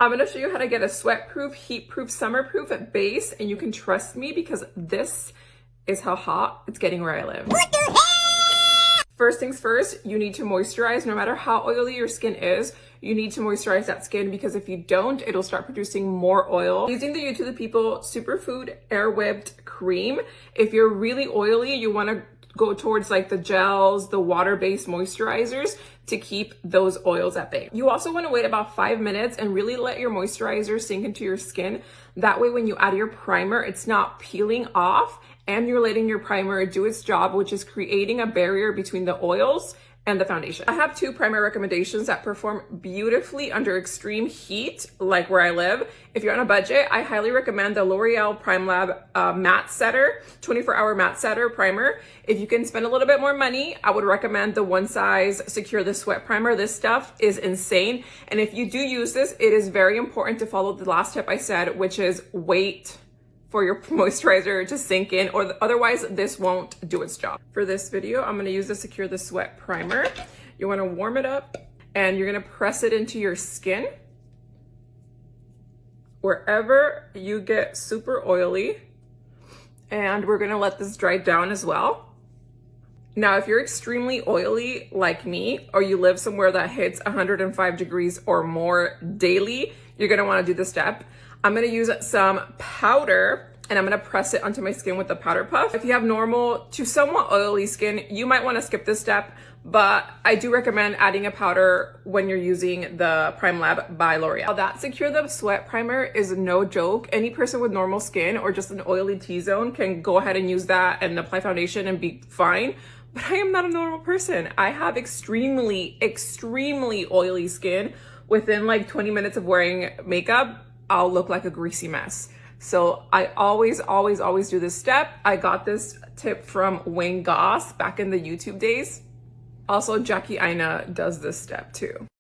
I'm gonna show you how to get a sweat-proof, heat-proof, summer-proof base, and you can trust me because this is how hot it's getting where I live. What the heck? First things first, you need to moisturize. No matter how oily your skin is, you need to moisturize that skin because if you don't, it'll start producing more oil. Using the You To The People Superfood Air Whipped Cream. If you're really oily, you wanna go towards like the gels, the water-based moisturizers to keep those oils at bay. You also want to wait about 5 minutes and really let your moisturizer sink into your skin. That way when you add your primer, it's not peeling off and you're letting your primer do its job, which is creating a barrier between the oils and the foundation. I have 2 primer recommendations that perform beautifully under extreme heat, like where I live. If you're on a budget, I highly recommend the L'Oreal PrimeLab Matte Setter, 24-hour Matte Setter Primer. If you can spend a little bit more money, I would recommend the One Size Secure the Sweat Primer. This stuff is insane. And if you do use this, it is very important to follow the last tip I said, which is wait for your moisturizer to sink in, or otherwise this won't do its job. For this video, I'm gonna use the Secure the Sweat Primer. You wanna warm it up and you're gonna press it into your skin. Wherever you get super oily, and we're gonna let this dry down as well. Now, if you're extremely oily like me, or you live somewhere that hits 105 degrees or more daily, you're gonna wanna do this step. I'm gonna use some powder and I'm gonna press it onto my skin with the powder puff. If you have normal to somewhat oily skin, you might wanna skip this step, but I do recommend adding a powder when you're using the PrimeLab by L'Oreal. That Secure the Sweat Primer is no joke. Any person with normal skin or just an oily T-zone can go ahead and use that and apply foundation and be fine. But I am not a normal person. I have extremely, extremely oily skin. Within like 20 minutes of wearing makeup, I'll look like a greasy mess. So I always do this step. I got this tip from Wayne Goss back in the YouTube days. Also, Jackie Aina does this step too.